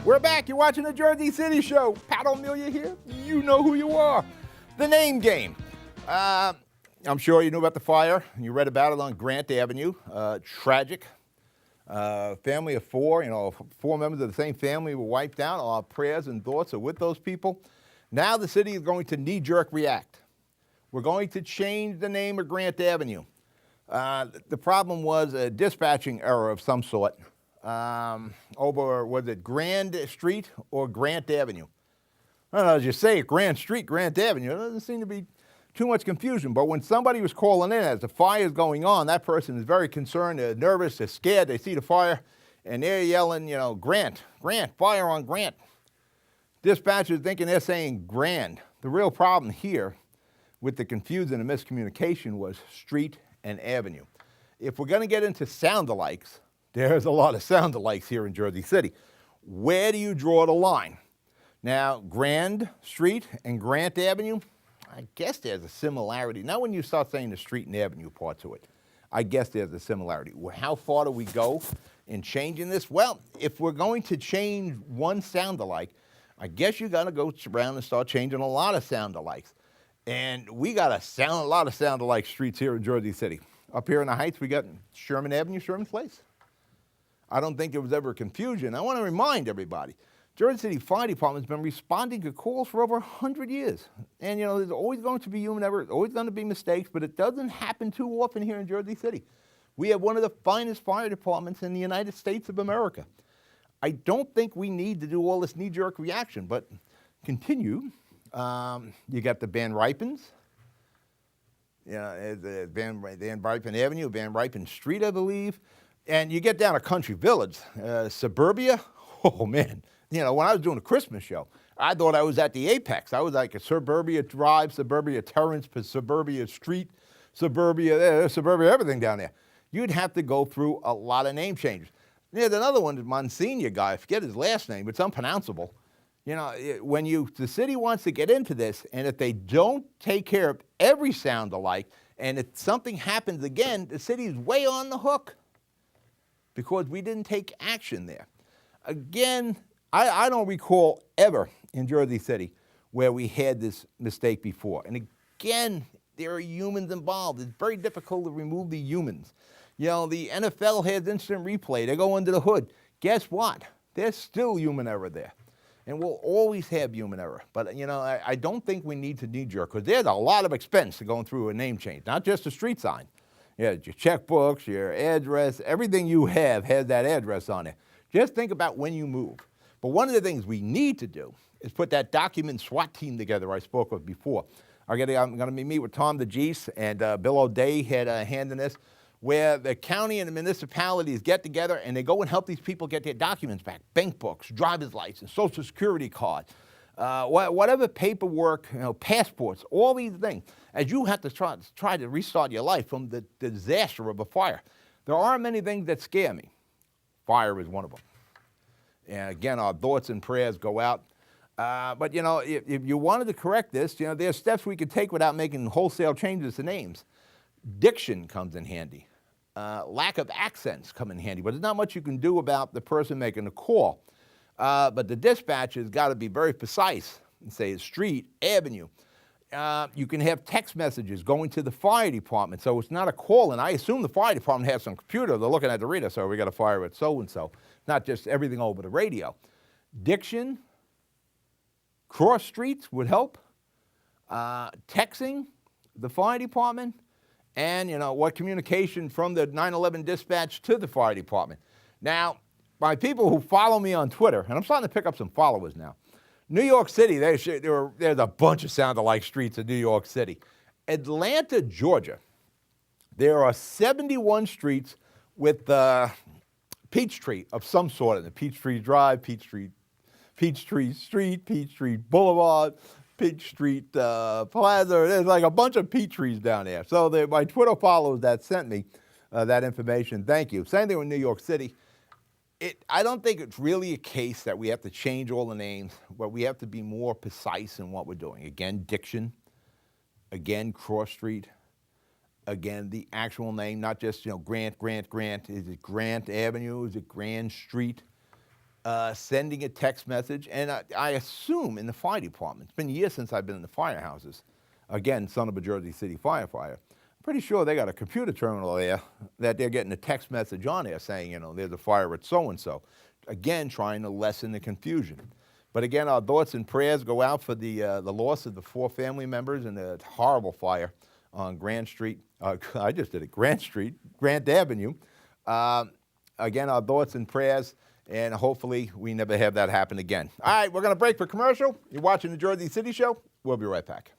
We're back. You're watching the Jersey City Show. Pat O'Melia here. You know who you are. The name game. I'm sure you knew about the fire. You read about it on Grant Avenue. Tragic. Family of four. 4 members of the same family were wiped out. Our prayers and thoughts are with those people. Now the city is going to knee-jerk react. We're going to change the name of Grant Avenue. The problem was a dispatching error of some sort. Over, was it Grand Street or Grant Avenue? I don't know, as you say, Grand Street, Grant Avenue. There doesn't seem to be too much confusion. But when somebody was calling in as the fire is going on, that person is very concerned, they're nervous, they're scared, they see the fire, and they're yelling, Grant, fire on Grant. Dispatchers thinking they're saying Grand. The real problem here with the confusion and miscommunication was street and avenue. If we're going to get into sound-alikes, there's a lot of sound-alikes here in Jersey City. Where do you draw the line? Now, Grand Street and Grant Avenue, I guess there's a similarity. Now when you start saying the street and avenue part to it, I guess there's a similarity. How far do we go in changing this? Well, if we're going to change one sound-alike, I guess you got to go around and start changing a lot of sound-alikes. And we got a lot of sound-alike streets here in Jersey City. Up here in the Heights, we got Sherman Avenue, Sherman Place. I don't think there was ever confusion. I want to remind everybody, Jersey City Fire Department's been responding to calls for over 100 years. And, there's always going to be human error, always going to be mistakes, but it doesn't happen too often here in Jersey City. We have one of the finest fire departments in the United States of America. I don't think we need to do all this knee-jerk reaction, but continue. You got the Van Ripens, the Van Ripen Avenue, Van Ripen Street, I believe. And you get down to Country Village, Suburbia. Oh, man. When I was doing a Christmas show, I thought I was at the apex. I was like a Suburbia Drive, Suburbia Terrace, Suburbia Street, Suburbia, everything down there. You'd have to go through a lot of name changes. There's another one, the Monsignor guy. I forget his last name. It's unpronounceable. When the city wants to get into this, and if they don't take care of every sound-alike, and if something happens again, the city's way on the hook because we didn't take action there. Again, I don't recall ever in Jersey City where we had this mistake before. And again, there are humans involved. It's very difficult to remove the humans. The NFL has instant replay. They go under the hood. Guess what? There's still human error there. And we'll always have human error. But, I don't think we need to knee-jerk because there's a lot of expense to going through a name change, not just a street sign. Your checkbooks, your address, everything you have has that address on it. Just think about when you move. But one of the things we need to do is put that document SWAT team together I spoke of before. I'm going to meet with Tom DeGeese, and Bill O'Day had a hand in this, where the county and the municipalities get together and they go and help these people get their documents back, bank books, driver's license, social security card, whatever paperwork, passports, all these things, as you have to try to restart your life from the disaster of a fire. There are many things that scare me. Fire is one of them. And again, our thoughts and prayers go out. But, if you wanted to correct this, there's steps we could take without making wholesale changes to names. Diction comes in handy. Lack of accents come in handy, but there's not much you can do about the person making the call. But the dispatch has got to be very precise and say street, avenue. You can have text messages going to the fire department, so it's not a call. And I assume the fire department has some computer. They're looking at the reader, so we got a fire at so-and-so, not just everything over the radio. Diction, cross streets would help. Texting the fire department. And, what communication from the 9/11 dispatch to the fire department. Now, by people who follow me on Twitter, and I'm starting to pick up some followers now, New York City, there's a bunch of sound-alike streets in New York City. Atlanta, Georgia, there are 71 streets with Peachtree of some sort in it. Peachtree Drive, Peachtree Street, Peachtree Boulevard, Peach Street Plaza. There's like a bunch of peach trees down there. So my Twitter followers that sent me that information, thank you. Same thing with New York City. I don't think it's really a case that we have to change all the names, but we have to be more precise in what we're doing. Again, diction. Again, cross street. Again, the actual name, not just, Grant. Is it Grant Avenue? Is it Grand Street? sending a text message, and I assume in the fire department, it's been years since I've been in the firehouses, again, son of a Jersey City firefighter, pretty sure they got a computer terminal there that they're getting a text message on there saying, you know, there's a fire at so-and-so. Again, trying to lessen the confusion. But again, our thoughts and prayers go out for the loss of the 4 family members in the horrible fire on Grant Street. I just did it, Grant Street, Grant Avenue. Again, our thoughts and prayers, and hopefully we never have that happen again. All right, we're going to break for commercial. You're watching the Jersey City Show. We'll be right back.